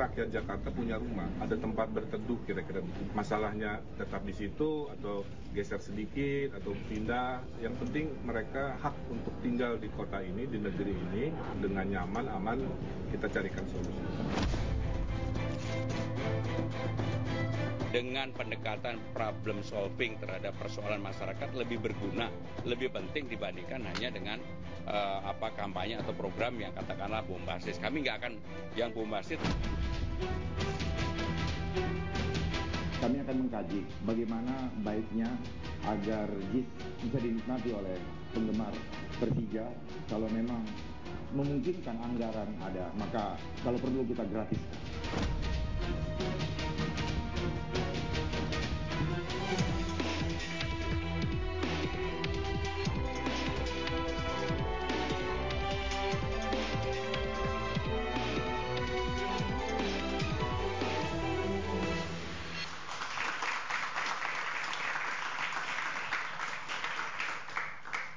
rakyat Jakarta punya rumah, ada tempat berteduh kira-kira. Masalahnya tetap di situ atau geser sedikit atau pindah. Yang penting mereka hak untuk tinggal di kota ini, di negeri ini dengan nyaman, aman, kita carikan solusi. Dengan pendekatan problem solving terhadap persoalan masyarakat lebih berguna, lebih penting dibandingkan hanya dengan kampanye atau program yang katakanlah bombastis. Kami nggak akan yang bombastis. Kami akan mengkaji bagaimana baiknya agar JIS bisa dinikmati oleh penggemar Persija. Kalau memang memungkinkan anggaran ada, maka kalau perlu kita gratiskan.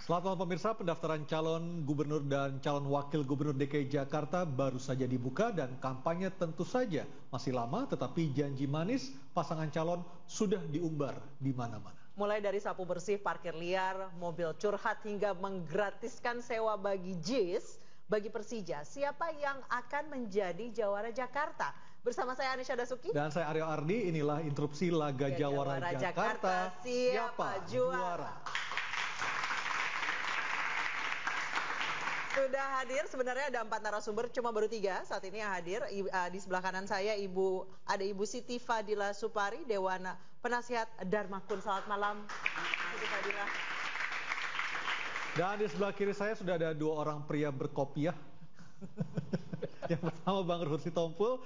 Selamat malam pemirsa, pendaftaran calon gubernur dan calon wakil gubernur DKI Jakarta baru saja dibuka dan kampanye tentu saja masih lama, tetapi janji manis pasangan calon sudah diumbar di mana-mana. Mulai dari sapu bersih, parkir liar, mobil curhat hingga menggratiskan sewa bagi JIS, bagi Persija. Siapa yang akan menjadi jawara Jakarta? Bersama saya Anisha Dasuki. Dan saya Aryo Ardi, inilah interupsi Laga Jawara Jakarta. Siapa juara? Sudah hadir, sebenarnya ada 4 narasumber, cuma baru 3 saat ini yang hadir. Di sebelah kanan saya ada Ibu Siti Fadila Supari, Dewan Penasihat Dharma Kun. Selamat malam, Siti Fadila. Dan di sebelah kiri saya sudah ada 2 orang pria berkopiah. Yang pertama Bang Ruhut Sitompul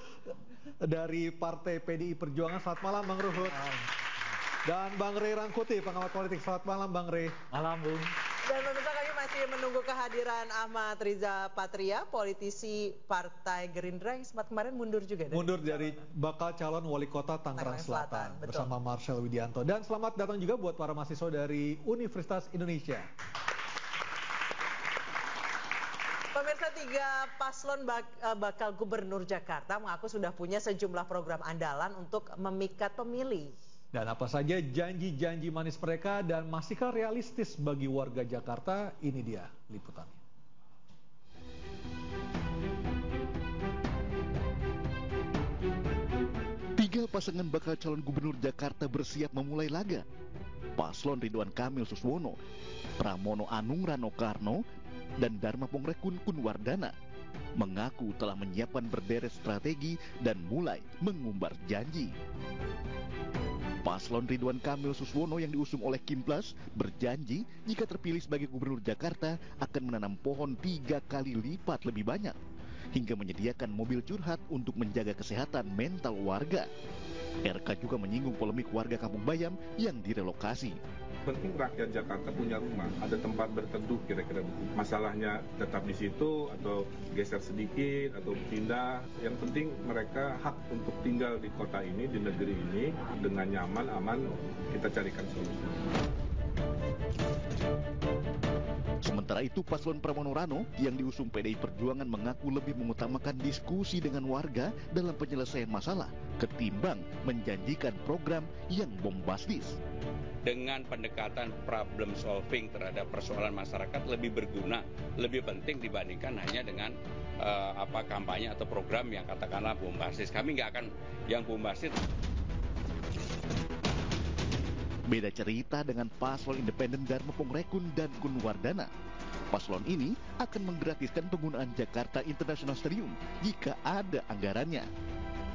dari Partai PDI Perjuangan. Selamat malam Bang Ruhut. Dan Bang Rey Rangkuti, pengamat politik. Selamat malam Bang Rey. Malam Bung. Dan pemirsa, kami masih menunggu kehadiran Ahmad Riza Patria, politisi Partai Gerindra yang sempat kemarin mundur juga. Mundur dari bakal calon wali kota Tangerang Selatan bersama Marshall Widianto. Dan selamat datang juga buat para mahasiswa dari Universitas Indonesia. Pemirsa, 3 paslon bakal gubernur Jakarta mengaku sudah punya sejumlah program andalan untuk memikat pemilih. Dan apa saja janji-janji manis mereka dan masihkah realistis bagi warga Jakarta? Ini dia liputannya. Tiga pasangan bakal calon gubernur Jakarta bersiap memulai laga. Paslon Ridwan Kamil Suswono, Pramono Anung Rano Karno, dan Dharma Pongrekun Kunwardana mengaku telah menyiapkan berderet strategi dan mulai mengumbar janji. Paslon Ridwan Kamil Suswono yang diusung oleh Kimplas berjanji jika terpilih sebagai gubernur Jakarta akan menanam pohon 3 kali lipat lebih banyak, hingga menyediakan mobil curhat untuk menjaga kesehatan mental warga. RK juga menyinggung polemik warga Kampung Bayam yang direlokasi. Penting rakyat Jakarta punya rumah, ada tempat berteduh kira-kira. Masalahnya tetap di situ atau geser sedikit atau pindah. Yang penting mereka hak untuk tinggal di kota ini, di negeri ini dengan nyaman, aman, kita carikan solusi. Sementara itu paslon Pramono Rano yang diusung PDI Perjuangan mengaku lebih mengutamakan diskusi dengan warga dalam penyelesaian masalah ketimbang menjanjikan program yang bombastis. Dengan pendekatan problem solving terhadap persoalan masyarakat lebih berguna, lebih penting dibandingkan hanya dengan kampanye atau program yang katakanlah bombastis. Kami nggak akan yang bombastis. Beda cerita dengan paslon independen Dharma Pongrekun dan Kunwardana. Paslon ini akan menggratiskan penggunaan Jakarta International Stadium jika ada anggarannya.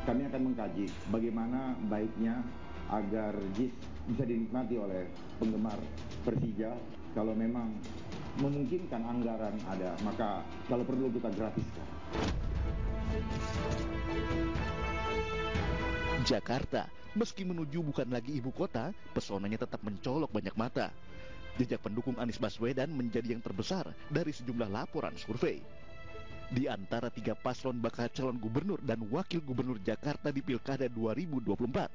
Kami akan mengkaji bagaimana baiknya agar JIS bisa dinikmati oleh penggemar Persija. Kalau memang memungkinkan anggaran ada, maka kalau perlu kita gratiskan. Jakarta, meski menuju bukan lagi ibu kota, pesonanya tetap mencolok banyak mata. Jejak pendukung Anies Baswedan menjadi yang terbesar dari sejumlah laporan survei. Di antara 3 paslon bakal calon gubernur dan wakil gubernur Jakarta di Pilkada 2024.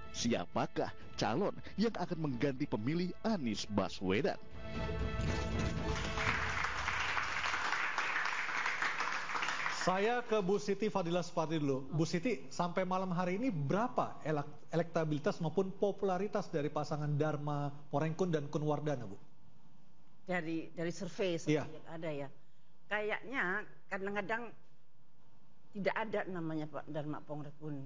Siapakah calon yang akan mengganti pemilih Anies Baswedan? Saya ke Bu Siti Fadila Supardi dulu. Bu Siti, sampai malam hari ini berapa elektabilitas maupun popularitas dari pasangan Dharma Porengkun dan Kun Wardana, Bu? Dari survei yang ada ya. Kayaknya kadang-kadang tidak ada namanya Pak Dharma Porengkun.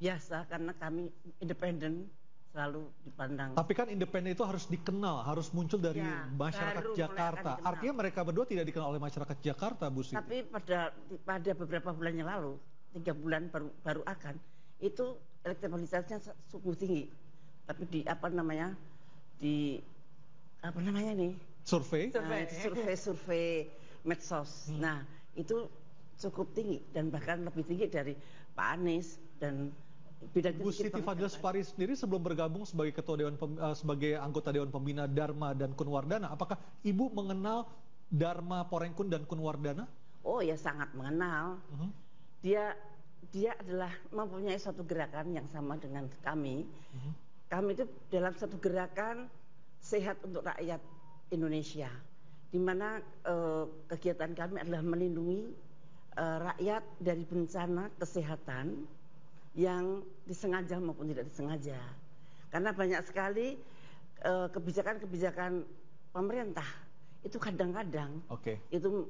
Biasa karena kami independen selalu dipandang. Tapi kan independen itu harus dikenal, harus muncul dari masyarakat Jakarta. Artinya mereka berdua tidak dikenal oleh masyarakat Jakarta, Bu Siti. Tapi pada beberapa bulan yang lalu, 3 bulan baru akan, itu elektabilitasnya cukup tinggi. Tapi survei medsos. Nah, itu cukup tinggi dan bahkan lebih tinggi dari Pak Anies dan Bu Siti Fadila Supardi sendiri sebelum bergabung sebagai sebagai anggota Dewan Pembina Dharma dan Kun Wardana, apakah Ibu mengenal Dharma Porengkun dan Kun Wardana? Oh ya, sangat mengenal. Dia adalah mempunyai suatu gerakan yang sama dengan kami. Kami itu dalam satu gerakan sehat untuk rakyat Indonesia, di mana kegiatan kami adalah melindungi rakyat dari bencana kesehatan yang disengaja maupun tidak disengaja. Karena banyak sekali kebijakan-kebijakan pemerintah itu kadang-kadang itu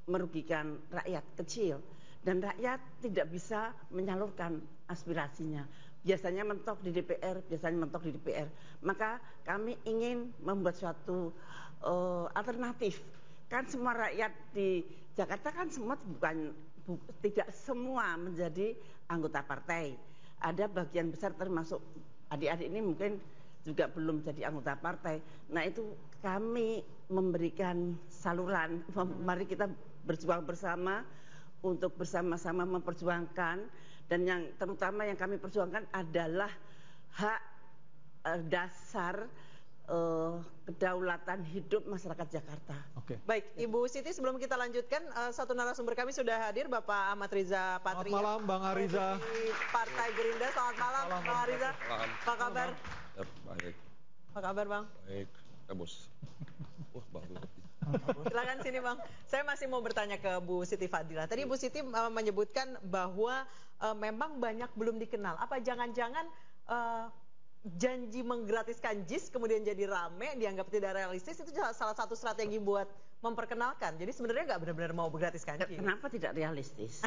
merugikan rakyat kecil dan rakyat tidak bisa menyalurkan aspirasinya. Biasanya mentok di DPR, Maka kami ingin membuat suatu alternatif. Kan semua rakyat di Jakarta kan tidak semua menjadi anggota partai. Ada bagian besar termasuk adik-adik ini mungkin juga belum jadi anggota partai. Nah, itu kami memberikan saluran. Mari kita berjuang bersama untuk bersama-sama memperjuangkan, dan yang terutama yang kami perjuangkan adalah hak dasar kedaulatan hidup masyarakat Jakarta. Baik, Ibu Siti, sebelum kita lanjutkan, satu narasumber kami sudah hadir, Bapak Ahmad Riza Patria. Selamat malam, Bang Ariza. Partai Gerindra. Selamat malam, Bang Ariza. Apa kabar? Baik. Apa kabar, Bang? Baik, Bos. Wah, bagus. Silakan sini, Bang. Saya masih mau bertanya ke Bu Siti Fadila. Tadi Bu Siti menyebutkan bahwa memang banyak belum dikenal. Apa jangan-jangan janji menggratiskan JIS kemudian jadi rame, dianggap tidak realistis, itu salah satu strategi buat memperkenalkan. Jadi sebenarnya nggak benar-benar mau menggratiskan JIS. Kenapa tidak realistis?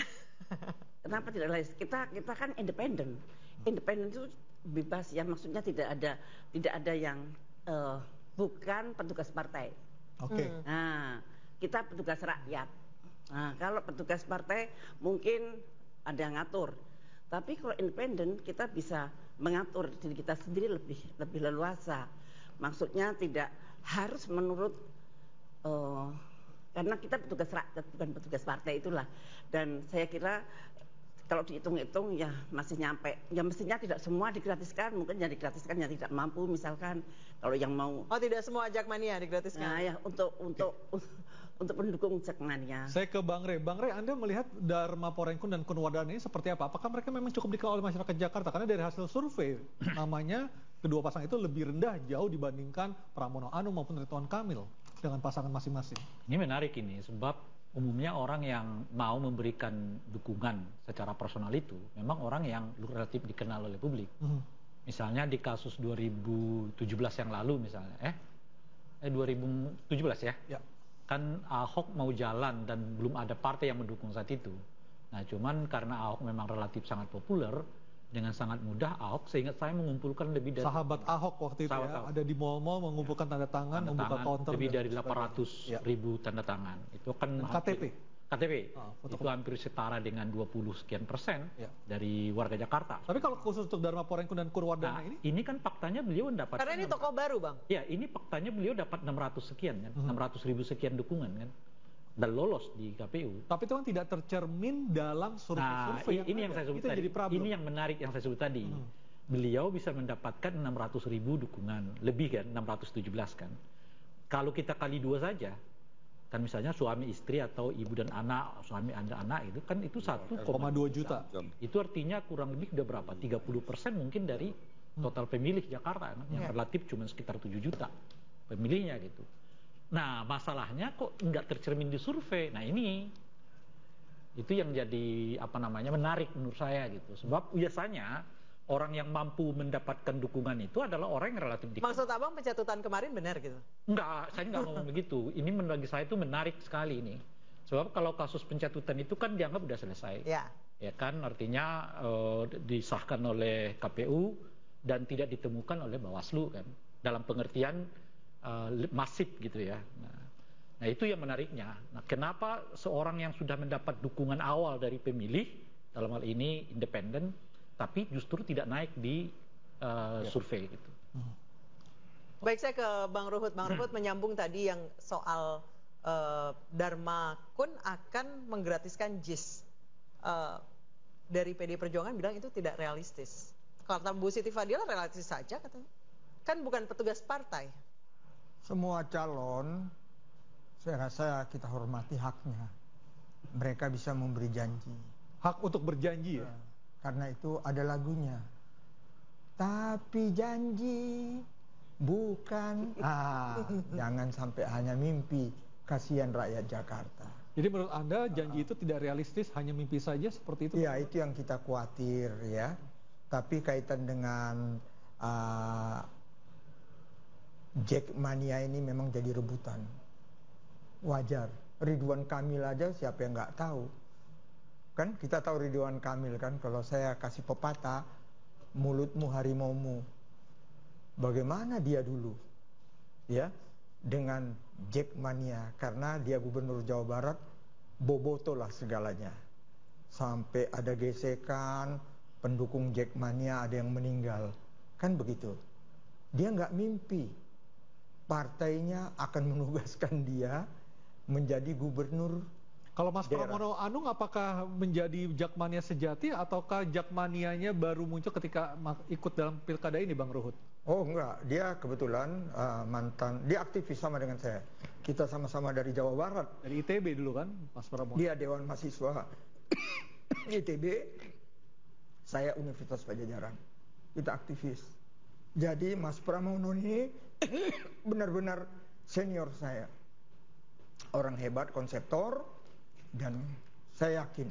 Kenapa tidak realistis? Kita kan independen. Independen itu bebas ya, maksudnya tidak ada yang bukan petugas partai. Nah, kita petugas rakyat. Nah, kalau petugas partai mungkin ada yang ngatur. Tapi kalau independen kita bisa mengatur diri kita sendiri lebih leluasa. Maksudnya tidak harus menurut karena kita petugas rakyat bukan petugas partai itulah. Dan saya kira kalau dihitung-hitung ya masih nyampe. Ya mestinya tidak semua digratiskan, mungkin yang digratiskan yang tidak mampu misalkan, kalau yang mau. Oh, tidak semua Jakmania digratiskan. Nah, ya untuk pendukung Jakmania. Saya ke Bang Rey. Bang Rey, Anda melihat Dharma Porengkun dan Kun Wardana ini seperti apa? Apakah mereka memang cukup dikenal oleh masyarakat Jakarta? Karena dari hasil survei, namanya kedua pasangan itu lebih rendah jauh dibandingkan Pramono Anung maupun Ridwan Kamil dengan pasangan masing-masing. Ini menarik ini, sebab umumnya orang yang mau memberikan dukungan secara personal itu memang orang yang relatif dikenal oleh publik. Misalnya di kasus 2017 yang lalu misalnya, 2017 ya. Kan Ahok mau jalan dan belum ada partai yang mendukung saat itu. Nah, cuman karena Ahok memang relatif sangat populer, dengan sangat mudah Ahok, seingat saya mengumpulkan lebih dari sahabat Ahok waktu itu ada di mall-mall mengumpulkan tanda tangan, membuka counter lebih dari 800 ribu tanda tangan. Itu kan KTP. Itu hampir setara dengan 20 sekian persen dari warga Jakarta. Tapi kalau khusus untuk Dharma Porengkun dan Kun Wardana ini kan faktanya beliau dapat. Karena ini tokoh baru, Bang. Ya, ini faktanya beliau dapat 600 sekian kan, 600 ribu sekian dukungan kan, dan lolos di KPU. Tapi itu kan tidak tercermin dalam survei-survei. Ini yang saya sebut tadi. Ini yang menarik yang saya sebut tadi. Beliau bisa mendapatkan 600 ribu dukungan lebih kan, 617 kan. Kalau kita kali 2 saja. Kan misalnya suami istri atau ibu dan anak, suami dan anak itu kan itu 1,2 juta. Itu artinya kurang lebih udah berapa? 30% mungkin dari total pemilih Jakarta yang relatif cuma sekitar 7 juta pemilihnya gitu. Nah, masalahnya kok nggak tercermin di survei. Nah, ini Itu yang jadi menarik menurut saya gitu. Sebab biasanya orang yang mampu mendapatkan dukungan itu adalah orang yang relatif dikenal. Maksud Abang pencatutan kemarin benar gitu? Enggak, saya nggak ngomong begitu. Ini bagi saya itu menarik sekali ini. Sebab kalau kasus pencatutan itu kan dianggap sudah selesai. Ya kan, artinya disahkan oleh KPU dan tidak ditemukan oleh Bawaslu kan. Dalam pengertian masif gitu ya. Nah itu yang menariknya. Nah kenapa seorang yang sudah mendapat dukungan awal dari pemilih, dalam hal ini independen, tapi justru tidak naik di survei gitu. Baik, saya ke Bang Ruhut. Bang Ruhut menyambung tadi yang soal Dharma Kun akan menggratiskan JIS. Dari PD Perjuangan bilang itu tidak realistis. Kata Bu Siti Fadila realistis saja katanya. Kan bukan petugas partai. Semua calon, saya rasa kita hormati haknya. Mereka bisa memberi janji. Hak untuk berjanji ya? Karena itu ada lagunya. Tapi janji bukan. Jangan sampai hanya mimpi. Kasihan rakyat Jakarta. Jadi menurut Anda janji itu tidak realistis, hanya mimpi saja seperti itu? Ya, itu yang kita khawatir ya. Tapi kaitan dengan Jackmania ini memang jadi rebutan. Wajar. Ridwan Kamil aja siapa yang nggak tahu. Kan kita tahu Ridwan Kamil kan, kalau saya kasih pepatah, mulutmu harimaumu. Bagaimana dia dulu? Ya, dengan Jackmania, karena dia gubernur Jawa Barat, boboto lah segalanya. Sampai ada gesekan, pendukung Jackmania ada yang meninggal. Kan begitu. Dia nggak mimpi partainya akan menugaskan dia menjadi gubernur. Kalau Mas Pramono Anung apakah menjadi Jakmania sejati ataukah Jakmanianya baru muncul ketika ikut dalam pilkada ini, Bang Ruhut? Oh enggak, dia kebetulan mantan, dia aktivis sama dengan saya. Kita sama-sama dari Jawa Barat. Dari ITB dulu kan, Mas Pramono? Dia Dewan Mahasiswa ITB, saya Universitas Pajajaran. Kita aktivis. Jadi Mas Pramono ini benar-benar senior saya. Orang hebat, konseptor, dan saya yakin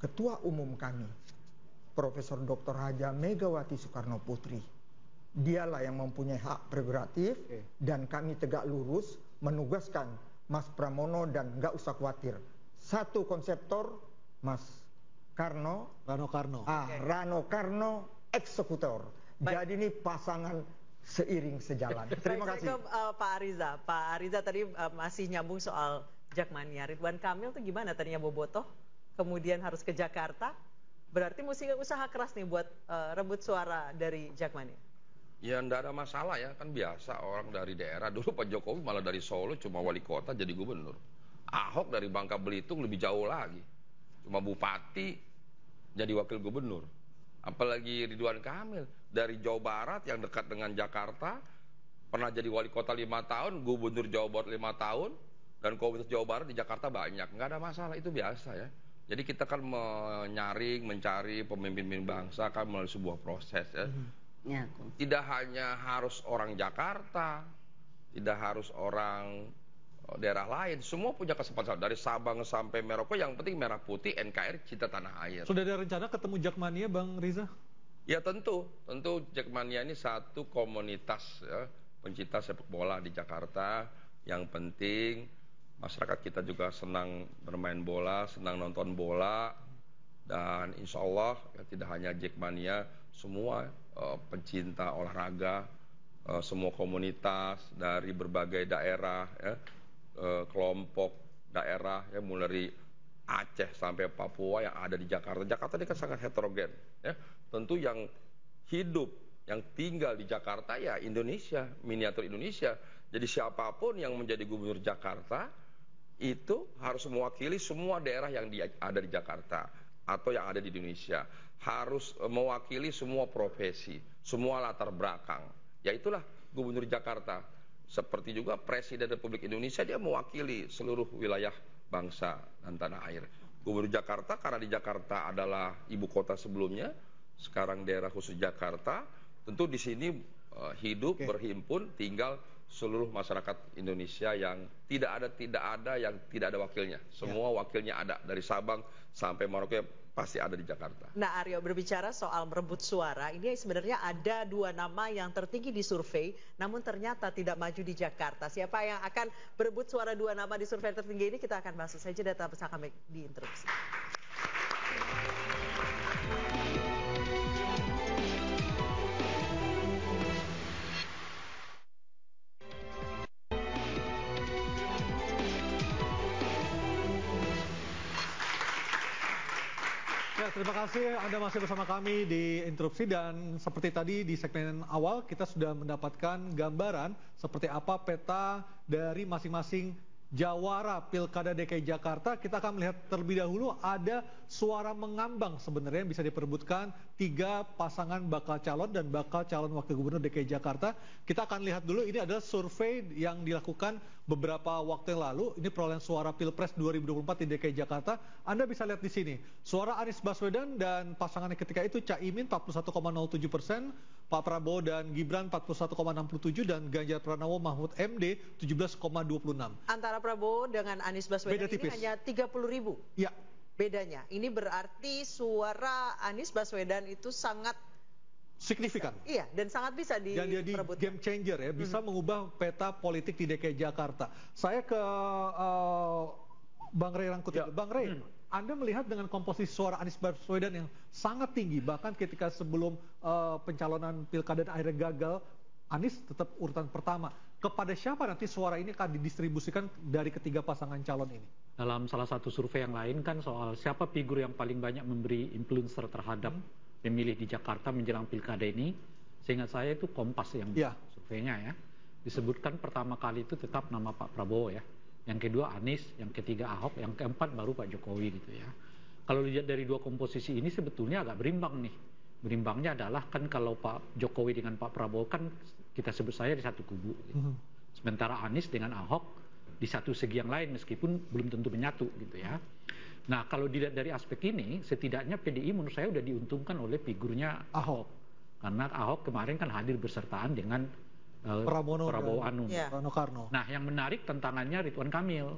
Ketua Umum kami, Profesor Dr. Haja Megawati Soekarno Putri, dialah yang mempunyai hak prerogatif dan kami tegak lurus menugaskan Mas Pramono dan nggak usah khawatir. Satu konseptor, Mas Rano Karno, eksekutor. Jadi ini pasangan seiring sejalan. Terima kasih. Saya ke Pak Ariza. Pak Ariza tadi masih nyambung soal Jakmania. Ridwan Kamil tuh gimana tadinya bobotoh, kemudian harus ke Jakarta. Berarti mesti usaha keras nih buat rebut suara dari Jakmania. Ya enggak ada masalah ya, kan biasa orang dari daerah. Dulu Pak Jokowi malah dari Solo cuma wali kota jadi gubernur. Ahok dari Bangka Belitung lebih jauh lagi. Cuma bupati jadi wakil gubernur. Apalagi Ridwan Kamil dari Jawa Barat yang dekat dengan Jakarta, pernah jadi wali kota 5 tahun, gubernur Jawa Barat 5 tahun, dan komunitas Jawa Barat di Jakarta banyak. Nggak ada masalah, itu biasa ya. Jadi kita kan mencari pemimpin bangsa kan melalui sebuah proses ya. Tidak hanya harus orang Jakarta, tidak harus orang daerah lain, semua punya kesempatan dari Sabang sampai Merauke, yang penting merah putih, NKRI, cinta tanah air. Sudah ada rencana ketemu Jakmania, Bang Riza? Ya tentu Jakmania ini satu komunitas ya, pencinta sepak bola di Jakarta. Yang penting masyarakat kita juga senang bermain bola, senang nonton bola, dan insya Allah ya, tidak hanya Jakmania, semua pencinta olahraga, semua komunitas dari berbagai daerah ya, kelompok daerah ya, mulai dari Aceh sampai Papua yang ada di Jakarta. Jakarta ini kan sangat heterogen ya. Tentu yang hidup, yang tinggal di Jakarta ya Indonesia, miniatur Indonesia. Jadi siapapun yang menjadi gubernur Jakarta itu harus mewakili semua daerah yang ada di Jakarta atau yang ada di Indonesia. Harus mewakili semua profesi, semua latar belakang. Ya itulah gubernur Jakarta. Seperti juga Presiden Republik Indonesia, dia mewakili seluruh wilayah bangsa dan tanah air. Gubernur Jakarta karena di Jakarta adalah ibu kota sebelumnya, sekarang daerah khusus Jakarta, tentu di sini hidup, berhimpun, tinggal seluruh masyarakat Indonesia yang tidak ada yang tidak ada wakilnya. Semua wakilnya ada, dari Sabang sampai Merauke pasti ada di Jakarta. Nah, Aryo, berbicara soal merebut suara, ini sebenarnya ada 2 nama yang tertinggi di survei, namun ternyata tidak maju di Jakarta. Siapa yang akan berebut suara 2 nama di survei tertinggi ini, kita akan bahas saja data bersama kami di interupsi. Terima kasih Anda masih bersama kami di Interupsi, dan seperti tadi di segmen awal kita sudah mendapatkan gambaran seperti apa peta dari masing-masing jawara Pilkada DKI Jakarta. Kita akan melihat terlebih dahulu ada suara mengambang sebenarnya yang bisa diperebutkan 3 pasangan bakal calon dan bakal calon wakil gubernur DKI Jakarta. Kita akan lihat dulu, ini adalah survei yang dilakukan beberapa waktu yang lalu. Ini perolehan suara Pilpres 2024 di DKI Jakarta. Anda bisa lihat di sini. Suara Anies Baswedan dan pasangannya ketika itu Caimin 41,07%, Pak Prabowo dan Gibran 41,67%, dan Ganjar Pranowo Mahfud MD 17,26%. Antara Prabowo dengan Anies Baswedan ini hanya 30.000. Ya. Bedanya. Ini berarti suara Anies Baswedan itu sangat signifikan. Iya, dan sangat bisa jadi game changer ya, bisa mengubah peta politik di DKI Jakarta. Saya ke Bang Ray Rangkuti. Bang Ray, Anda melihat dengan komposisi suara Anies Baswedan yang sangat tinggi, bahkan ketika sebelum pencalonan pilkada akhirnya gagal, Anies tetap urutan pertama. Kepada siapa nanti suara ini akan didistribusikan dari ketiga pasangan calon ini? Dalam salah satu survei yang lain kan soal siapa figur yang paling banyak memberi influencer terhadap pemilih di Jakarta menjelang pilkada ini, seingat saya itu Kompas yang surveinya ya. Disebutkan pertama kali itu tetap nama Pak Prabowo ya. Yang kedua Anies, yang ketiga Ahok, yang keempat baru Pak Jokowi gitu ya. Kalau dilihat dari 2 komposisi ini sebetulnya agak berimbang nih. Berimbangnya adalah kan kalau Pak Jokowi dengan Pak Prabowo kan kita sebut saya di satu kubu gitu. Sementara Anies dengan Ahok di satu segi yang lain meskipun belum tentu menyatu gitu ya. Nah, kalau dilihat dari aspek ini, setidaknya PDI menurut saya sudah diuntungkan oleh figurnya Ahok. Karena Ahok kemarin kan hadir bersertaan dengan Prabowo Anung. Karno. Nah, yang menarik tantangannya Ridwan Kamil.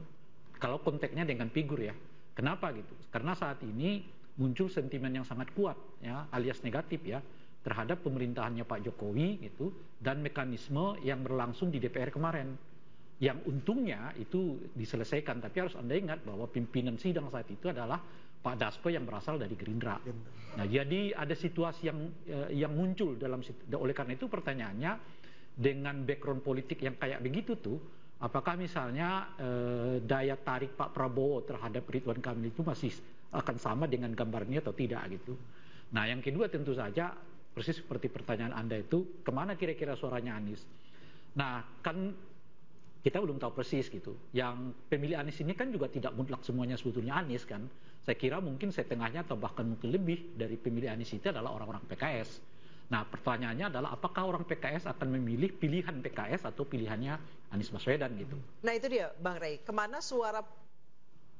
Kalau konteksnya dengan figur ya. Kenapa gitu? Karena saat ini muncul sentimen yang sangat kuat ya, alias negatif ya, terhadap pemerintahannya Pak Jokowi gitu, dan mekanisme yang berlangsung di DPR kemarin. Yang untungnya itu diselesaikan, tapi harus Anda ingat bahwa pimpinan sidang saat itu adalah Pak Dasko yang berasal dari Gerindra. Nah, jadi ada situasi yang muncul oleh karena itu pertanyaannya, dengan background politik yang kayak begitu tuh, apakah misalnya daya tarik Pak Prabowo terhadap Ridwan Kamil itu masih akan sama dengan gambarnya atau tidak gitu. Nah, yang kedua tentu saja persis seperti pertanyaan Anda itu, kemana kira-kira suaranya Anies? Nah, kan kita belum tahu persis gitu. Yang pemilih Anies ini kan juga tidak mutlak semuanya sebetulnya Anies kan. Saya kira mungkin setengahnya atau bahkan mungkin lebih dari pemilih Anies itu adalah orang-orang PKS. Nah, pertanyaannya adalah apakah orang PKS akan memilih pilihan PKS atau pilihannya Anies Baswedan gitu. Nah, itu dia Bang Ray. Kemana suara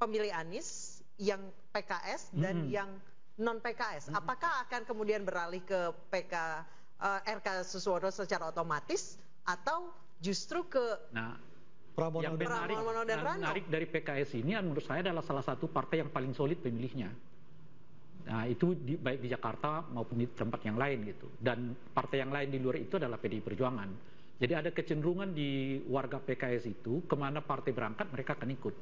pemilih Anies yang PKS dan yang non PKS? Apakah akan kemudian beralih ke RK Suswono secara otomatis atau justru ke yang menarik dari PKS ini menurut saya adalah salah satu partai yang paling solid pemilihnya. Nah, itu baik di Jakarta maupun di tempat yang lain gitu. Dan partai yang lain di luar itu adalah PDI Perjuangan. Jadi ada kecenderungan di warga PKS itu kemana partai berangkat mereka akan ikut.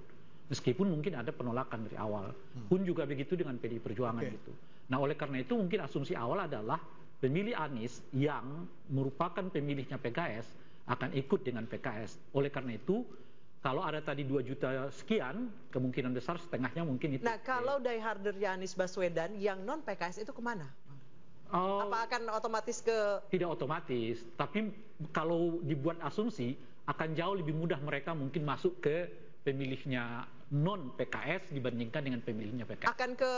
Meskipun mungkin ada penolakan dari awal. Pun juga begitu dengan PDI Perjuangan gitu. Nah, oleh karena itu mungkin asumsi awal adalah pemilih Anies yang merupakan pemilihnya PKS akan ikut dengan PKS. Oleh karena itu, kalau ada tadi 2 juta sekian, kemungkinan besar setengahnya mungkin itu. Nah, kalau diehardernya Anies Baswedan yang non PKS itu kemana? Apa akan otomatis ke? Tidak otomatis, tapi kalau dibuat asumsi akan jauh lebih mudah mereka mungkin masuk ke pemilihnya non PKS dibandingkan dengan pemilihnya PKS. Akan ke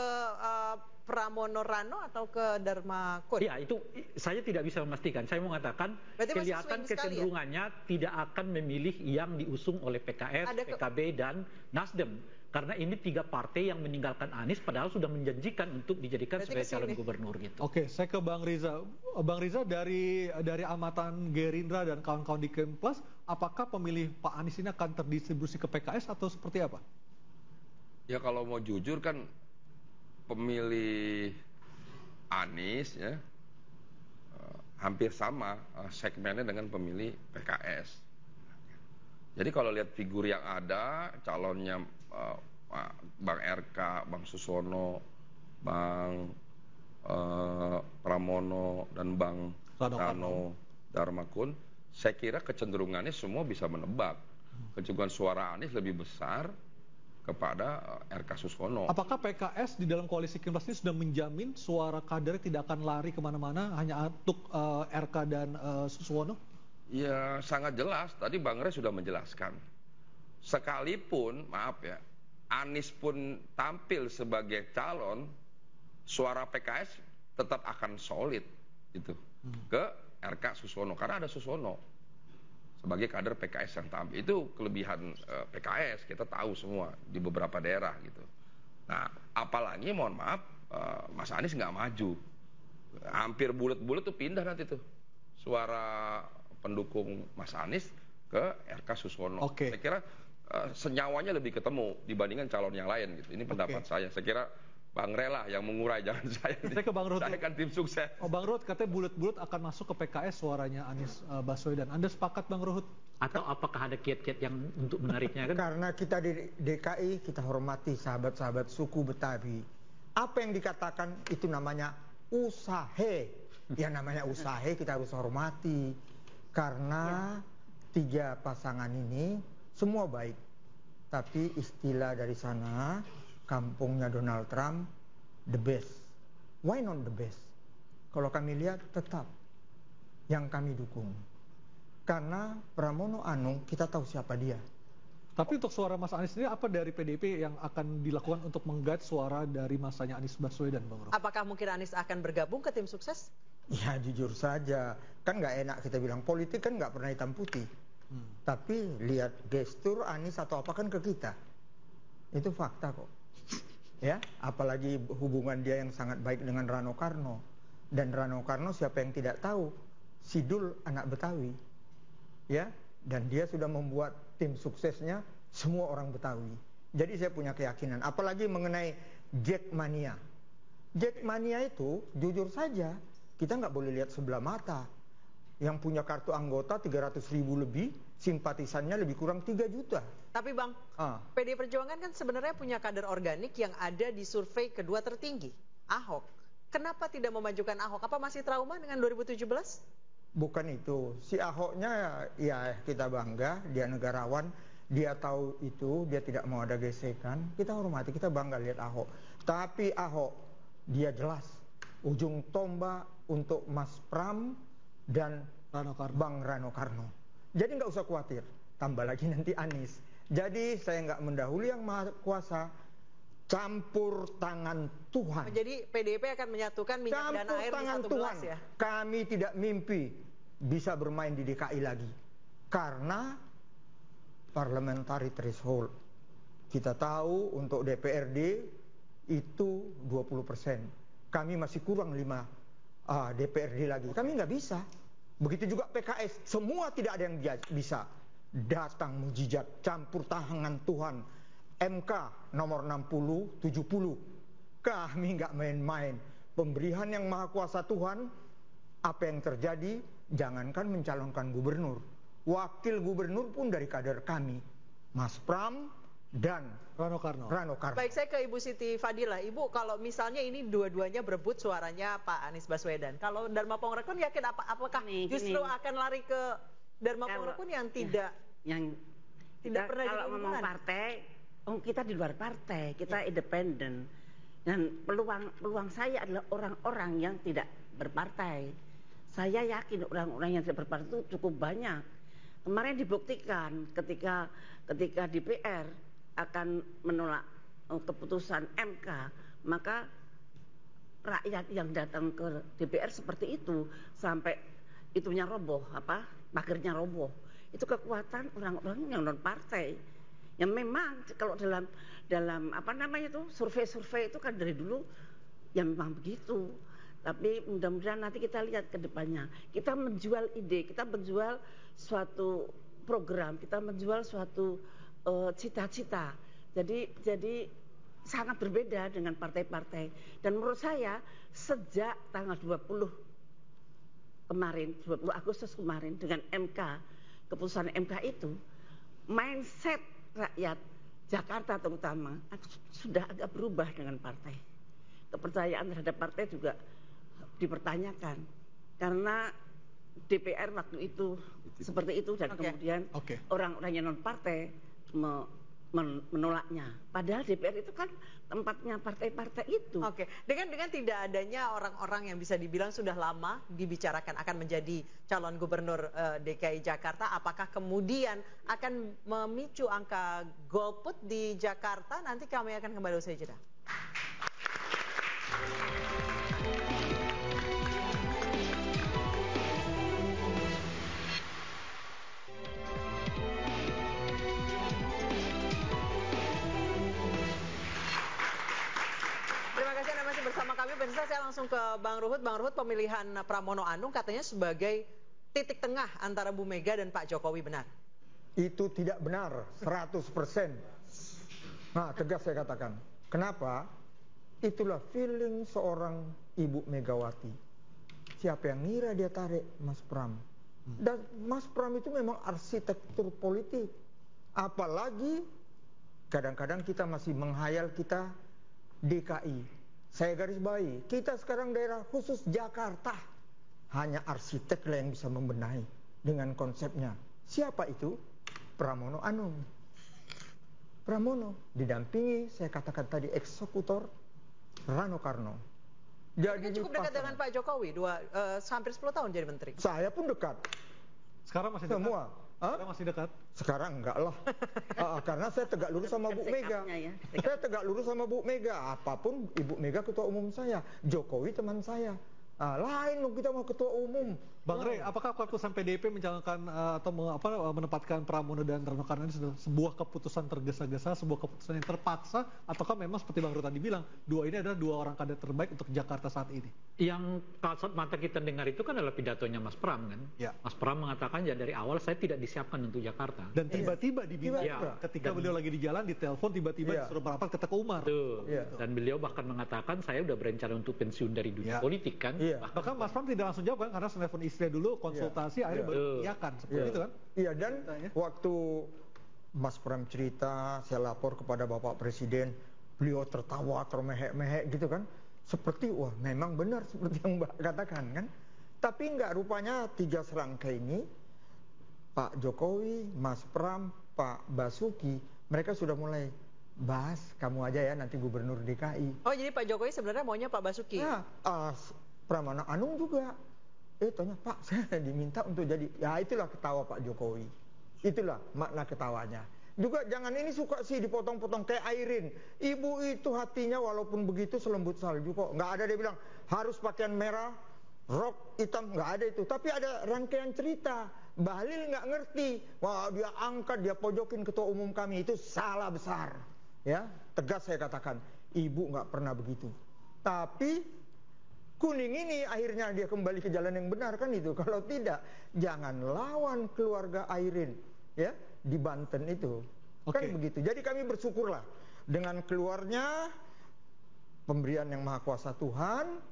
Pramono Rano atau ke Dharma Kun? Ya, itu saya tidak bisa memastikan. Saya mau mengatakan kelihatan kecenderungannya tidak akan memilih yang diusung oleh PKS, PKB, dan Nasdem. Karena ini 3 partai yang meninggalkan Anies padahal sudah menjanjikan untuk dijadikan sebagai calon gubernur gitu. Oke, saya ke Bang Riza. Bang Riza, dari amatan Gerindra dan kawan-kawan di Kemplas, apakah pemilih Pak Anies ini akan terdistribusi ke PKS atau seperti apa? Ya kalau mau jujur kan pemilih Anies ya hampir sama segmennya dengan pemilih PKS. Jadi kalau lihat figur yang ada, calonnya Bang RK, Bang Susono, Bang Pramono, dan Bang Rano Dharma Kun, saya kira kecenderungannya semua bisa menebak. Kecenderungan suara Anies lebih besar kepada RK Susono. Apakah PKS di dalam koalisi Kemplas ini sudah menjamin suara kadernya tidak akan lari kemana-mana hanya untuk RK dan Susono? Ya sangat jelas, tadi Bang Rey sudah menjelaskan. Sekalipun, maaf ya, Anies pun tampil sebagai calon, suara PKS tetap akan solid gitu ke RK Susono, karena ada Susono sebagai kader PKS yang tampil. Itu kelebihan PKS, kita tahu semua di beberapa daerah gitu. Nah, apalagi mohon maaf, Mas Anies nggak maju, hampir bulat-bulat tuh pindah nanti tuh suara pendukung Mas Anies ke RK Susono. Saya kira senyawanya lebih ketemu dibandingkan calon yang lain gitu. Ini pendapat saya. Saya kira Bang Rela yang mengurai, jangan saya. Saya ke Bang Ruhut. Saya kan tim sukses. Bang Ruhut katanya bulat-bulat akan masuk ke PKS suaranya Anies Baswedan. Anda sepakat Bang Ruhut? Atau apakah ada kiat-kiat yang untuk menariknya kan? Karena kita di DKI kita hormati sahabat-sahabat suku Betawi. Apa yang dikatakan itu namanya usahe. Ya namanya usahe kita harus hormati. Karena 3 pasangan ini semua baik. Tapi istilah dari sana, kampungnya Donald Trump, the best. Why not the best? Kalau kami lihat tetap yang kami dukung. Karena Pramono Anung kita tahu siapa dia. Tapi untuk suara Mas Anies sendiri, apa dari PDIP yang akan dilakukan untuk menggait suara dari masanya Anies Baswedan, Bang Ruhut? Apakah mungkin Anies akan bergabung ke tim sukses? Ya jujur saja, kan nggak enak kita bilang politik kan nggak pernah hitam putih. Tapi lihat gestur Anies atau apa kan ke kita, itu fakta kok. Ya, apalagi hubungan dia yang sangat baik dengan Rano Karno. Dan Rano Karno siapa yang tidak tahu, Sidul anak Betawi. Ya, dan dia sudah membuat tim suksesnya semua orang Betawi. Jadi saya punya keyakinan, apalagi mengenai Jackmania. Jackmania itu jujur saja kita nggak boleh lihat sebelah mata. Yang punya kartu anggota 300.000 lebih, simpatisannya lebih kurang 3 juta. Tapi Bang, PD Perjuangan kan sebenarnya punya kader organik yang ada di survei kedua tertinggi, Ahok. Kenapa tidak memajukan Ahok? Apa masih trauma dengan 2017? Bukan itu. Si Ahoknya ya kita bangga, dia negarawan, dia tahu itu, dia tidak mau ada gesekan. Kita hormati, kita bangga lihat Ahok. Tapi Ahok, dia jelas ujung tombak untuk Mas Pram dan Bang Rano Karno. Jadi nggak usah khawatir, tambah lagi nanti Anies. Jadi saya nggak mendahului yang maha kuasa, campur tangan Tuhan. Jadi PDIP akan menyatukan minyak dan air di satu gelas ya? Kami tidak mimpi bisa bermain di DKI lagi. Karena parliamentary threshold. Kita tahu untuk DPRD itu 20%. Kami masih kurang 5 DPRD lagi. Kami nggak bisa. Begitu juga PKS. Semua tidak ada yang bisa. Datang mujizat, campur tangan Tuhan. MK nomor 60, 70. Kami nggak main-main. Pemberian yang maha kuasa Tuhan, apa yang terjadi, jangankan mencalonkan gubernur. Wakil gubernur pun dari kader kami. Mas Pram dan Rano Karno. Baik, saya ke Ibu Siti Fadila. Ibu, kalau misalnya ini dua-duanya berebut suaranya Pak Anies Baswedan, kalau Dharma Pongrekon yakin apakah justru akan lari ke Dharma Pongrekon yang tidak tidak pernah kalau ngomong partai, kita di luar partai, kita independen. Dan peluang saya adalah orang-orang yang tidak berpartai. Saya yakin orang-orang yang tidak berpartai itu cukup banyak. Kemarin dibuktikan ketika DPR akan menolak keputusan MK, maka rakyat yang datang ke DPR seperti itu sampai itunya roboh, pagernya roboh. Itu kekuatan orang-orang yang non partai. Yang memang kalau dalam survei-survei itu kan dari dulu ya memang begitu. Tapi mudah-mudahan nanti kita lihat ke depannya. Kita menjual ide, kita menjual suatu program, kita menjual suatu cita-cita. Jadi sangat berbeda dengan partai-partai. Dan menurut saya sejak tanggal 20 Agustus kemarin dengan MK, keputusan MK itu, mindset rakyat Jakarta terutama sudah agak berubah dengan partai. Kepercayaan terhadap partai juga dipertanyakan karena DPR waktu itu seperti itu dan kemudian orang-orang yang non partai menolaknya. Padahal DPR itu kan tempatnya partai-partai itu. Dengan tidak adanya orang-orang yang bisa dibilang sudah lama dibicarakan akan menjadi calon gubernur DKI Jakarta, apakah kemudian akan memicu angka golput di Jakarta? Nanti kami akan kembali usai jeda. Bersama kami, pemirsa, saya langsung ke Bang Ruhut. Bang Ruhut, pemilihan Pramono Anung katanya sebagai titik tengah antara Bu Mega dan Pak Jokowi, benar? Itu tidak benar, 100%. Nah, tegas saya katakan. Kenapa? Itulah feeling seorang Ibu Megawati. Siapa yang ngira dia tarik Mas Pram? Dan Mas Pram itu memang arsitektur politik. Apalagi kadang-kadang kita masih menghayal kita DKI. Saya garis bawahi, kita sekarang daerah khusus Jakarta. Hanya arsitek lah yang bisa membenahi dengan konsepnya. Siapa itu? Pramono Anung. Pramono didampingi, saya katakan tadi, eksekutor Rano Karno. Jadi cukup dekat dengan Pak Jokowi, hampir 10 tahun jadi menteri. Saya pun dekat. Sekarang masih dekat? Semua. Sekarang masih dekat? Sekarang enggak lah. Karena saya tegak lurus sama Bu Mega. Saya tegak lurus sama Bu Mega. Apapun Ibu Mega ketua umum saya, Jokowi teman saya. Lain dong kita mau ketua umum. Bang Rey, apakah keputusan PDIP mencalonkan atau menempatkan Pramono dan Rano Karno ini sebuah keputusan tergesa-gesa, sebuah keputusan yang terpaksa, ataukah memang seperti Bang Ruhut tadi bilang, dua ini adalah dua orang kader terbaik untuk Jakarta saat ini? Yang kasat mata kita dengar itu kan adalah pidatonya Mas Pram kan? Ya. Mas Pram mengatakan ya dari awal saya tidak disiapkan untuk Jakarta. Dan tiba-tiba dibilang ketika beliau lagi di jalan, di telepon, tiba-tiba disuruh merapat ke Teguh Umar. Dan beliau bahkan mengatakan saya udah berencana untuk pensiun dari dunia politik kan? Bahkan Mas Pram tidak langsung jawab kan, karena telepon istri dulu, konsultasi, akhirnya baru iakan, seperti itu kan? Iya, dan waktu Mas Pram cerita, saya lapor kepada Bapak Presiden, beliau tertawa, termehek-mehek gitu kan, seperti wah memang benar seperti yang Mbak katakan kan. Tapi enggak, rupanya 3 serangkai ini, Pak Jokowi, Mas Pram, Pak Basuki, mereka sudah mulai bahas, kamu aja ya nanti gubernur DKI. Oh, jadi Pak Jokowi sebenarnya maunya Pak Basuki? Ya, Pramono Anung juga. Tanya, Pak, saya diminta untuk jadi, ya itulah ketawa Pak Jokowi. Itulah makna ketawanya. Juga jangan ini suka sih dipotong-potong kayak Airin. Ibu itu hatinya walaupun begitu selembut salju kok. Nggak ada dia bilang harus pakaian merah, rok hitam, nggak ada itu. Tapi ada rangkaian cerita. Bahlil nggak ngerti. Wah, dia angkat, dia pojokin ketua umum kami. Itu salah besar. Ya, tegas saya katakan. Ibu nggak pernah begitu. Tapi kuning ini akhirnya dia kembali ke jalan yang benar kan itu. Kalau tidak, jangan lawan keluarga Airin ya di Banten itu. Kan begitu. Jadi kami bersyukurlah dengan keluarnya pemberian yang maha kuasa Tuhan,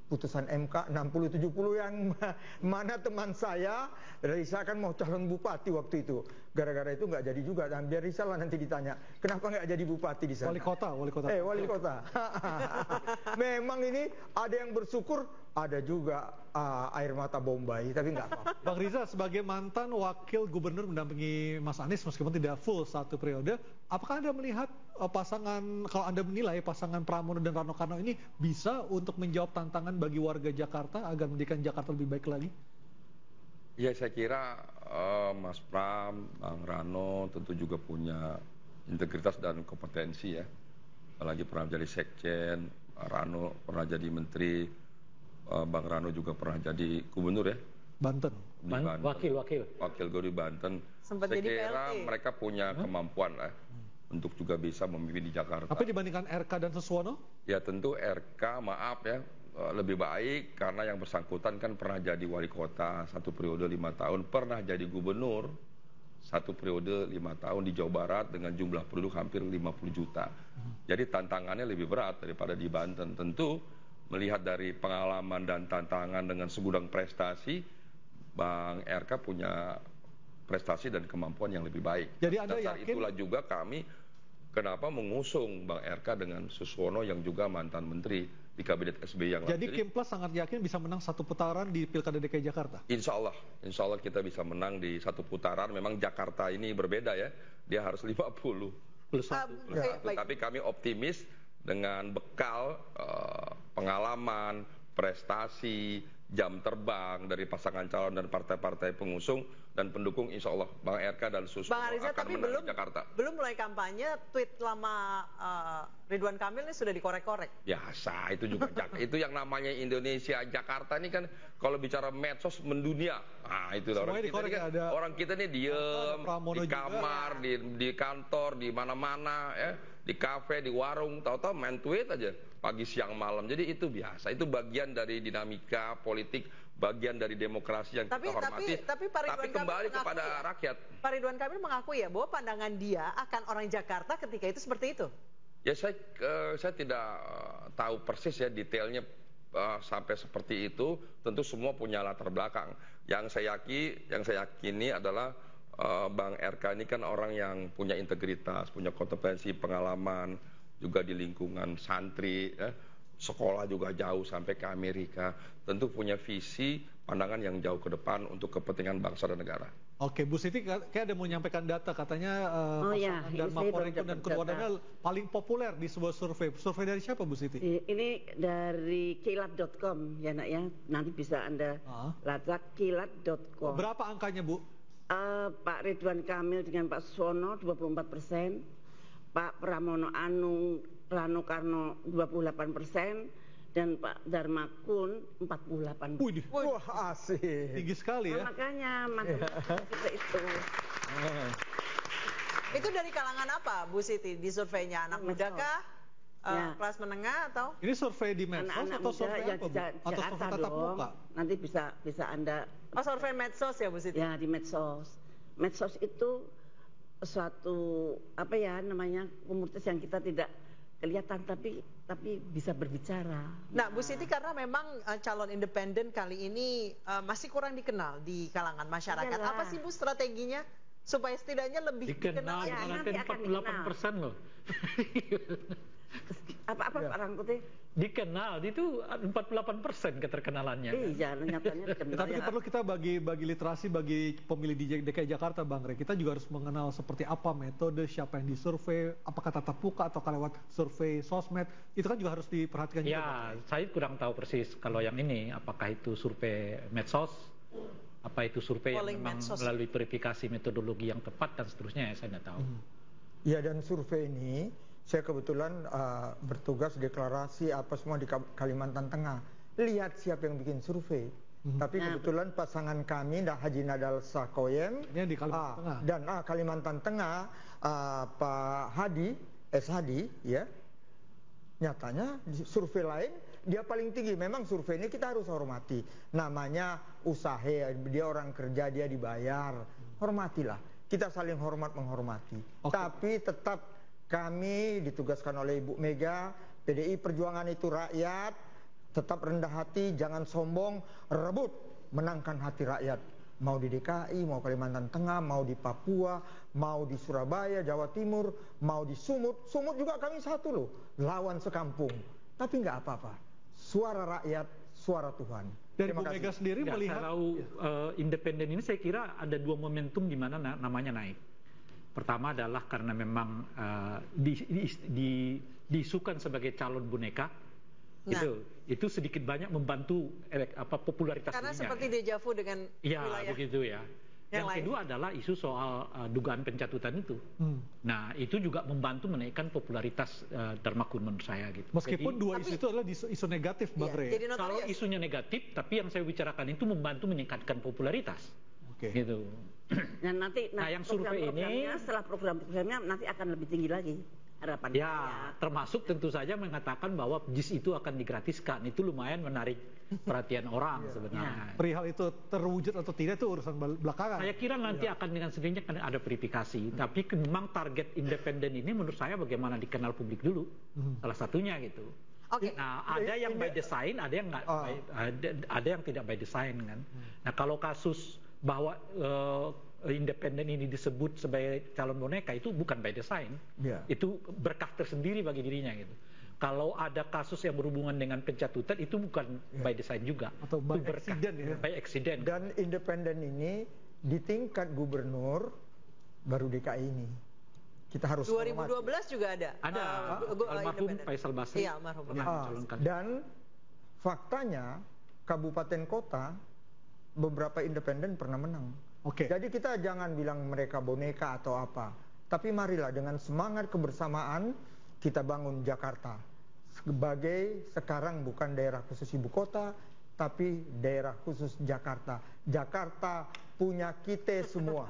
putusan MK 60-70 yang mana teman saya Risa kan mau calon bupati waktu itu. Gara-gara itu nggak jadi juga, dan biar Risa lah nanti ditanya kenapa nggak jadi bupati di sana. Wali kota. Wali kota. Memang ini ada yang bersyukur, ada juga air mata Bombay, tapi nggak apa-apa. Bang Riza, sebagai mantan wakil gubernur mendampingi Mas Anies meskipun tidak full 1 periode, apakah Anda melihat kalau Anda menilai pasangan Pramono dan Rano Karno ini bisa untuk menjawab tantangan bagi warga Jakarta agar menjadikan Jakarta lebih baik lagi? Ya, saya kira Mas Pram, Bang Rano tentu juga punya integritas dan kompetensi ya. Apalagi pernah jadi sekjen Rano pernah jadi menteri, Bang Rano juga pernah jadi gubernur ya. Banten. Wakil gue di Banten. Sempat Saya jadi kira PLT. mereka punya kemampuan lah untuk juga bisa memimpin di Jakarta. Tapi dibandingkan RK dan Suswono? Ya tentu RK maaf ya lebih baik karena yang bersangkutan kan pernah jadi wali kota 1 periode 5 tahun, pernah jadi gubernur 1 periode 5 tahun di Jawa Barat dengan jumlah penduduk hampir 50 juta. Jadi tantangannya lebih berat daripada di Banten. Tentu melihat dari pengalaman dan tantangan dengan segudang prestasi, Bang RK punya prestasi dan kemampuan yang lebih baik. Jadi Anda Dasar yakin? itulah juga kami kenapa mengusung Bang RK dengan Suswono yang juga mantan menteri di kabinet SBY yang lalu. Jadi Kimplas sangat yakin bisa menang 1 putaran di Pilkada DKI Jakarta? Insya Allah kita bisa menang di 1 putaran. Memang Jakarta ini berbeda ya, dia harus 50 plus 1. Tapi kami optimis dengan bekal pengalaman, prestasi, jam terbang dari pasangan calon dan partai-partai pengusung dan pendukung, insya Allah Bang RK dan Suswono akan menang di Jakarta. Belum mulai kampanye, tweet lama Ridwan Kamil ini sudah dikorek-korek. Biasa, itu juga itu yang namanya Indonesia, Jakarta ini kan kalau bicara medsos mendunia. Nah, itu orang kita ini diem di kamar, di kantor, di mana-mana ya, di kafe, di warung, tahu-tahu main tweet aja pagi siang malam. Jadi itu biasa, itu bagian dari dinamika politik, bagian dari demokrasi yang kita hormati. Tapi kembali kepada rakyat. Pak Ridwan Kamil mengakui ya bahwa pandangan dia akan orang Jakarta ketika itu seperti itu. Ya saya tidak tahu persis ya detailnya sampai seperti itu. Tentu semua punya latar belakang. Yang saya yakini adalah Bang RK ini kan orang yang punya integritas, punya kompetensi, pengalaman, juga di lingkungan santri, sekolah juga jauh sampai ke Amerika. Tentu punya visi, pandangan yang jauh ke depan untuk kepentingan bangsa dan negara. Oke, Bu Siti kayak ada mau menyampaikan data, katanya pasangan Dharma Porenkun dan keluarganya paling populer di sebuah survei. Survei dari siapa, Bu Siti? Ini dari kilat.com ya nak ya, nanti bisa Anda lacak kilat.com. Berapa angkanya, Bu? Pak Ridwan Kamil dengan Pak Suswono 24%, Pak Pramono Anung Rano Karno 28%, dan Pak Dharma Kun 48%. Wah, asik. Tinggi sekali ya. Makanya kita itu. Itu dari kalangan apa, Bu Siti, di surveinya? Anak muda kah? Kelas menengah atau? Ini survei di medsos atau survei apa, Bu? Atau survei tatap muka? Nanti bisa Anda. Oh, survei medsos ya, Bu Siti? Ya, di medsos. Medsos itu suatu apa ya namanya komunitas yang kita tidak kelihatan tapi bisa berbicara. Nah, Bu Siti, karena memang calon independen kali ini masih kurang dikenal di kalangan masyarakat. Iyalah. Apa sih, Bu, strateginya supaya setidaknya lebih dikenal? Ya, nanti 48% loh. Apa Pak Rangkuti? Dikenal, itu 48% keterkenalannya. Iya, nyatanya dikenal. Tapi perlu kita bagi literasi bagi pemilih di DKI Jakarta, Bang Rey. Kita juga harus mengenal seperti apa metode, siapa yang disurvei, apakah tatap muka atau lewat survei sosmed. Itu kan juga harus diperhatikan juga. Ya, saya kurang tahu persis kalau yang ini apakah itu survei medsos, apa itu survei yang memang melalui verifikasi metodologi yang tepat dan seterusnya, ya saya tidak tahu. Ya, dan survei ini saya kebetulan bertugas deklarasi apa semua di Kalimantan Tengah. Lihat siapa yang bikin survei. Tapi kebetulan pasangan kami, Haji Nadal Sakoyem di Kalimantan Tengah. Dan Kalimantan Tengah, Pak Hadi, S. Hadi, ya, nyatanya di survei lain dia paling tinggi. Memang survei ini kita harus hormati. Namanya usaha, dia orang kerja, dia dibayar. Hormatilah. Kita saling hormat menghormati. Tapi tetap kami ditugaskan oleh Ibu Mega, PDI Perjuangan itu rakyat, tetap rendah hati, jangan sombong, rebut, menangkan hati rakyat. Mau di DKI, mau Kalimantan Tengah, mau di Papua, mau di Surabaya, Jawa Timur, mau di Sumut. Sumut juga kami satu loh, lawan sekampung. Tapi nggak apa-apa, suara rakyat, suara Tuhan. Dan Bu Mega sendiri melihat kalau independen ini saya kira ada 2 momentum di mana namanya naik. Pertama adalah karena memang diisukan sebagai calon boneka, itu sedikit banyak membantu popularitas karena dirinya. Seperti deja vu dengan wilayah. Begitu ya. Yang kedua adalah isu soal dugaan pencatutan itu. Nah, itu juga membantu menaikkan popularitas Dharmakun menurut saya gitu. Meskipun dua isu itu adalah isu negatif, Bang Rey. Kalau isunya negatif, tapi yang saya bicarakan itu membantu meningkatkan popularitas. Gitu. Dan nanti yang survei ini setelah program-programnya nanti akan lebih tinggi lagi harapan ya, termasuk tentu saja mengatakan bahwa JIS itu akan digratiskan. Itu lumayan menarik perhatian orang sebenarnya. Perihal itu terwujud atau tidak itu urusan belakangan. Saya kira nanti akan dengan sendirinya akan ada verifikasi. Tapi memang target independen ini menurut saya bagaimana dikenal publik dulu. Salah satunya gitu. Nah, ada yang by design, ada yang nggak, ada yang tidak by design kan. Nah, kalau kasus bahwa independen ini disebut sebagai calon boneka itu bukan by design, itu berkah tersendiri bagi dirinya gitu. Kalau ada kasus yang berhubungan dengan pencatutan itu bukan by design juga, atau by accident ya. By accident. Dan independen ini di tingkat gubernur baru DKI ini. Kita harus 2012 juga ada. Ada almarhum Faisal Basri. Iya, almarhum. Dan faktanya kabupaten kota beberapa independen pernah menang. Jadi kita jangan bilang mereka boneka atau apa. Tapi marilah dengan semangat kebersamaan kita bangun Jakarta. Sebagai sekarang bukan daerah khusus ibu kota, tapi daerah khusus Jakarta. Jakarta punya kita semua.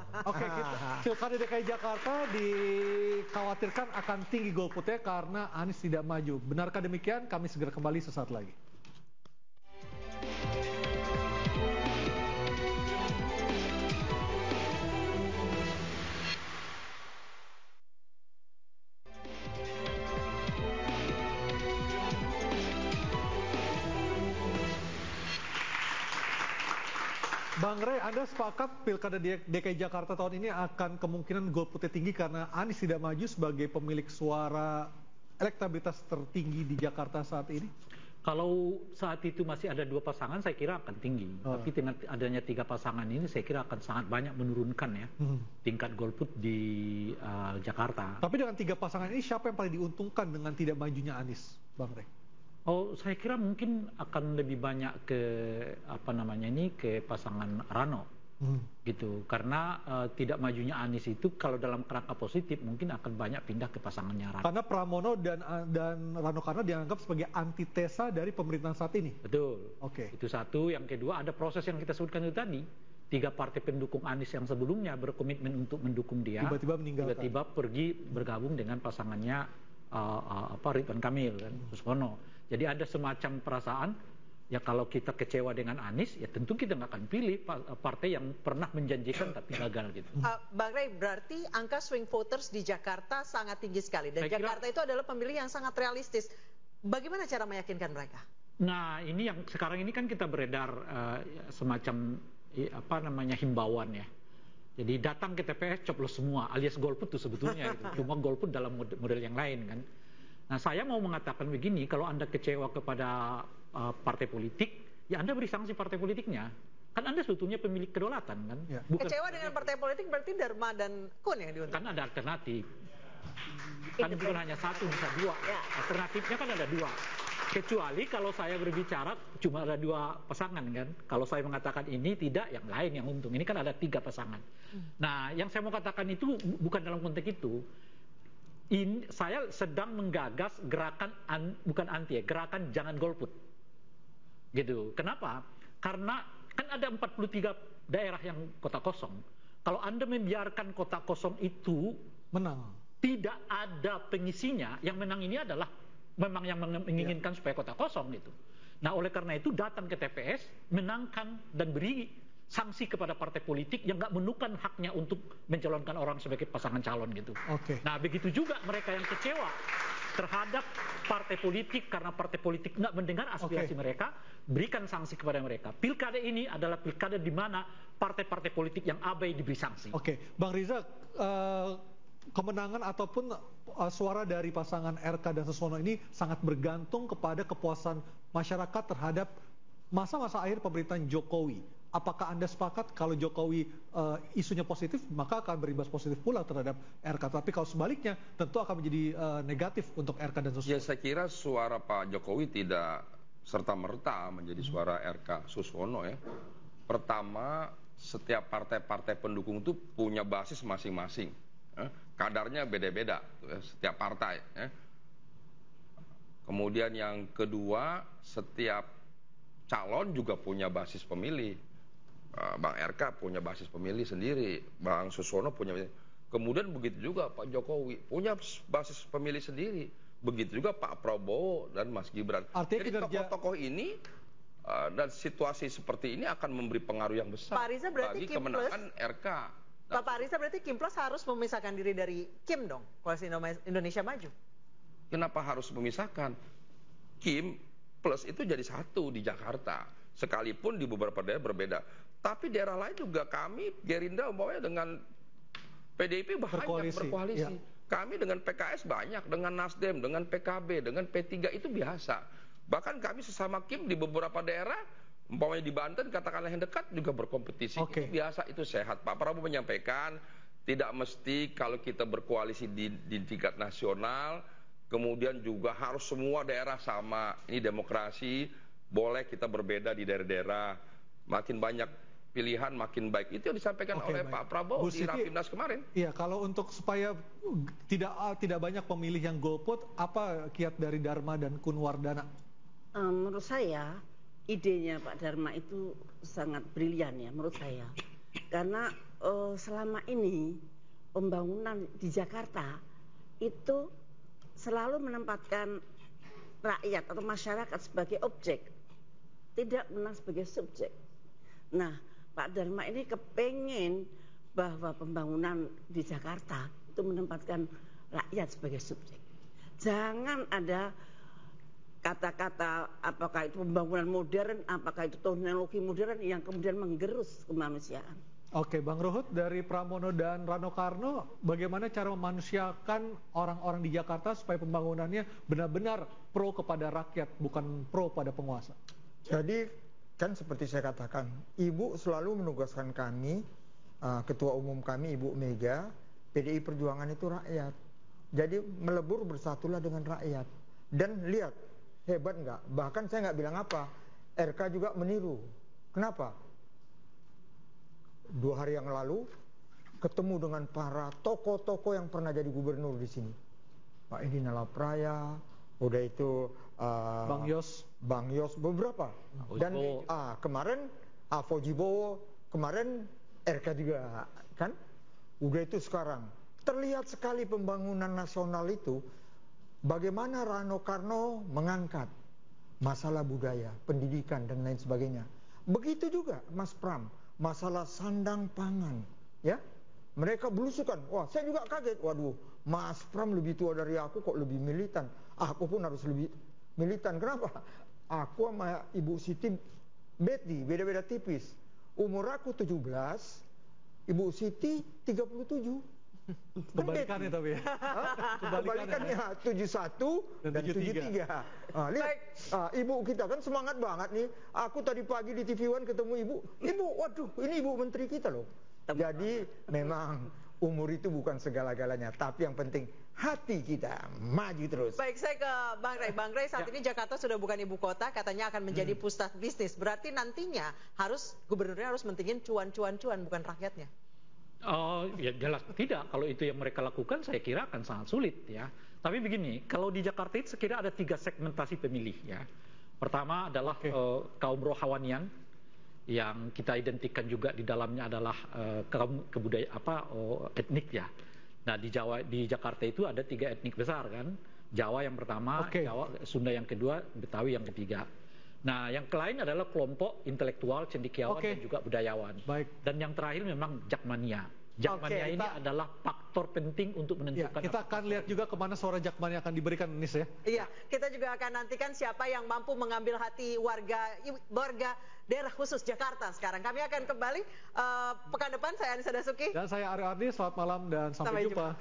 Pilkada DKI Jakarta dikhawatirkan akan tinggi golputnya karena Anies tidak maju. Benarkah demikian? Kami segera kembali sesaat lagi. Bang Rey, Anda sepakat Pilkada DKI Jakarta tahun ini akan kemungkinan golputnya tinggi karena Anies tidak maju sebagai pemilik suara elektabilitas tertinggi di Jakarta saat ini? Kalau saat itu masih ada 2 pasangan, saya kira akan tinggi. Tapi dengan adanya 3 pasangan ini, saya kira akan sangat banyak menurunkan ya tingkat golput di Jakarta. Tapi dengan 3 pasangan ini, siapa yang paling diuntungkan dengan tidak majunya Anies, Bang Rey? Saya kira mungkin akan lebih banyak ke ke pasangan Rano, gitu. Karena tidak majunya Anies itu kalau dalam kerangka positif mungkin akan banyak pindah ke pasangannya Rano. Karena Pramono dan Rano Karno dianggap sebagai antitesa dari pemerintahan saat ini. Betul. Itu satu. Yang kedua ada proses yang kita sebutkan itu tadi. 3 partai pendukung Anies yang sebelumnya berkomitmen untuk mendukung dia, tiba-tiba pergi bergabung dengan pasangannya Ridwan Kamil dan Suswono. Jadi ada semacam perasaan ya kalau kita kecewa dengan Anies ya tentu kita nggak akan pilih partai yang pernah menjanjikan tapi gagal gitu. Bang Rey, berarti angka swing voters di Jakarta sangat tinggi sekali dan Jakarta itu adalah pemilih yang sangat realistis. Bagaimana cara meyakinkan mereka? Nah ini yang sekarang ini kan kita beredar semacam himbauan ya. Jadi datang ke TPS coblos semua alias golput itu sebetulnya gitu. Cuma golput dalam model yang lain kan. Nah saya mau mengatakan begini, kalau Anda kecewa kepada partai politik, ya Anda beri sanksi partai politiknya. Kan Anda sebetulnya pemilik kedaulatan kan. Bukan kecewa dengan partai politik berarti Dharma dan Kun yang diuntungkan. Kan ada alternatif. Kan bukan hanya 1 bisa 2. Alternatifnya kan ada 2. Kecuali kalau saya berbicara cuma ada 2 pasangan kan. Kalau saya mengatakan ini tidak, yang lain yang untung. Ini kan ada 3 pasangan. Nah yang saya mau katakan itu bukan dalam konteks itu. Saya sedang menggagas gerakan gerakan jangan golput, gitu. Kenapa? Karena kan ada 43 daerah yang kota kosong. Kalau Anda membiarkan kota kosong itu menang, tidak ada pengisinya. Yang menang ini adalah memang yang menginginkan supaya kota kosong gitu. Nah oleh karena itu datang ke TPS, menangkan dan beri sanksi kepada partai politik yang nggak menemukan haknya untuk mencalonkan orang sebagai pasangan calon gitu. Nah begitu juga mereka yang kecewa terhadap partai politik karena partai politik nggak mendengar aspirasi mereka, berikan sanksi kepada mereka. Pilkada ini adalah pilkada di mana partai-partai politik yang abai diberi sanksi. Bang Riza, kemenangan ataupun suara dari pasangan RK dan Suswono ini sangat bergantung kepada kepuasan masyarakat terhadap masa-masa akhir pemerintahan Jokowi. Apakah Anda sepakat kalau Jokowi isunya positif, maka akan berimbas positif pula terhadap RK. Tapi kalau sebaliknya, tentu akan menjadi negatif untuk RK dan Suswono. Ya saya kira suara Pak Jokowi tidak serta-merta menjadi suara RK Suswono ya. Pertama, setiap partai-partai pendukung itu punya basis masing-masing. Kadarnya beda-beda setiap partai. Kemudian yang kedua, setiap calon juga punya basis pemilih. Bang RK punya basis pemilih sendiri, Bang Susono punya. Kemudian begitu juga Pak Jokowi punya basis pemilih sendiri. Begitu juga Pak Prabowo dan Mas Gibran. Jadi tokoh-tokoh ini dan situasi seperti ini akan memberi pengaruh yang besar Pak Riza, berarti bagi Kim kemenangan RK. Pak Riza, berarti Kim Plus harus memisahkan diri dari Kim dong, Koalisi Indonesia Maju. Kenapa harus memisahkan? Kim Plus itu jadi satu di Jakarta, sekalipun di beberapa daerah berbeda. Tapi daerah lain juga kami Gerindra umpamanya dengan PDIP banyak berkoalisi. Ya. Kami dengan PKS banyak, dengan Nasdem, dengan PKB, dengan P3 itu biasa. Bahkan kami sesama Kim di beberapa daerah, umpamanya di Banten katakanlah yang dekat juga berkompetisi. Itu biasa, itu sehat. Pak Prabowo menyampaikan tidak mesti kalau kita berkoalisi di tingkat nasional, kemudian juga harus semua daerah sama. Ini demokrasi, boleh kita berbeda di daerah-daerah. Makin banyak pilihan makin baik. Itu yang disampaikan oleh Pak Prabowo di Rapimnas kemarin. Iya, kalau untuk supaya tidak banyak pemilih yang golput, apa kiat dari Dharma dan Kunwardana? Menurut saya idenya Pak Dharma itu sangat brilian ya menurut saya. Karena selama ini pembangunan di Jakarta itu selalu menempatkan rakyat atau masyarakat sebagai objek, tidak benar sebagai subjek. Nah, Pak Dharma ini kepengen bahwa pembangunan di Jakarta itu menempatkan rakyat sebagai subjek. Jangan ada kata-kata apakah itu pembangunan modern, apakah itu teknologi modern yang kemudian menggerus kemanusiaan. Oke, Bang Ruhut, dari Pramono dan Rano Karno, bagaimana cara memanusiakan orang-orang di Jakarta supaya pembangunannya benar-benar pro kepada rakyat, bukan pro pada penguasa? Jadi kan seperti saya katakan, Ibu selalu menugaskan kami, Ketua Umum kami Ibu Mega, PDI Perjuangan itu rakyat. Jadi melebur bersatulah dengan rakyat. Dan lihat, hebat nggak? Bahkan saya nggak bilang apa, RK juga meniru. Kenapa? 2 hari yang lalu ketemu dengan para tokoh-tokoh yang pernah jadi gubernur di sini. Pak Edi Nalapraya, udah itu Bang Yos beberapa. Dan kemarin Fauji-Bowo, kemarin RK juga kan. Udah itu sekarang terlihat sekali pembangunan nasional itu. Bagaimana Rano Karno mengangkat masalah budaya, pendidikan dan lain sebagainya. Begitu juga Mas Pram, masalah sandang pangan, ya. Mereka belusukan. Wah, saya juga kaget. Waduh, Mas Pram lebih tua dari aku kok lebih militan. Aku pun harus lebih militan. Kenapa? Aku sama Ibu Siti beda-beda tipis. Umur aku 17, Ibu Siti 37. Kebalikannya tapi ya. Kebalikannya 71 dan 73. Lihat, ibu kita kan semangat banget nih. Aku tadi pagi di TV One ketemu ibu. Ibu, waduh, ini ibu menteri kita loh. Jadi memang umur itu bukan segala-galanya, tapi yang penting hati kita maju terus. Baik, saya ke Bang Rey. Bang Rey, saat ini Jakarta sudah bukan ibu kota, katanya akan menjadi pusat bisnis. Berarti nantinya gubernurnya harus mentingin cuan-cuan bukan rakyatnya. Oh ya jelas tidak. Kalau itu yang mereka lakukan saya kira akan sangat sulit ya. Tapi begini, kalau di Jakarta itu sekira ada 3 segmentasi pemilih ya. Pertama adalah kaum rohawanian yang kita identikan juga di dalamnya adalah kaum etnik ya. Nah di Jakarta itu ada 3 etnik besar kan. Jawa yang pertama, Jawa, Sunda yang kedua, Betawi yang ketiga. Nah, yang lain adalah kelompok intelektual, cendekiawan dan juga budayawan. Dan yang terakhir memang Jakmania. Jakmania ini adalah faktor penting untuk menentukan. Kita akan lihat juga kemana suara Jakmania akan diberikan, Nis ya. Iya, kita juga akan nantikan siapa yang mampu mengambil hati warga daerah khusus Jakarta sekarang. Kami akan kembali pekan depan. Saya Anissa Dasuki. Dan saya Aryo Ardi. Selamat malam dan sampai jumpa.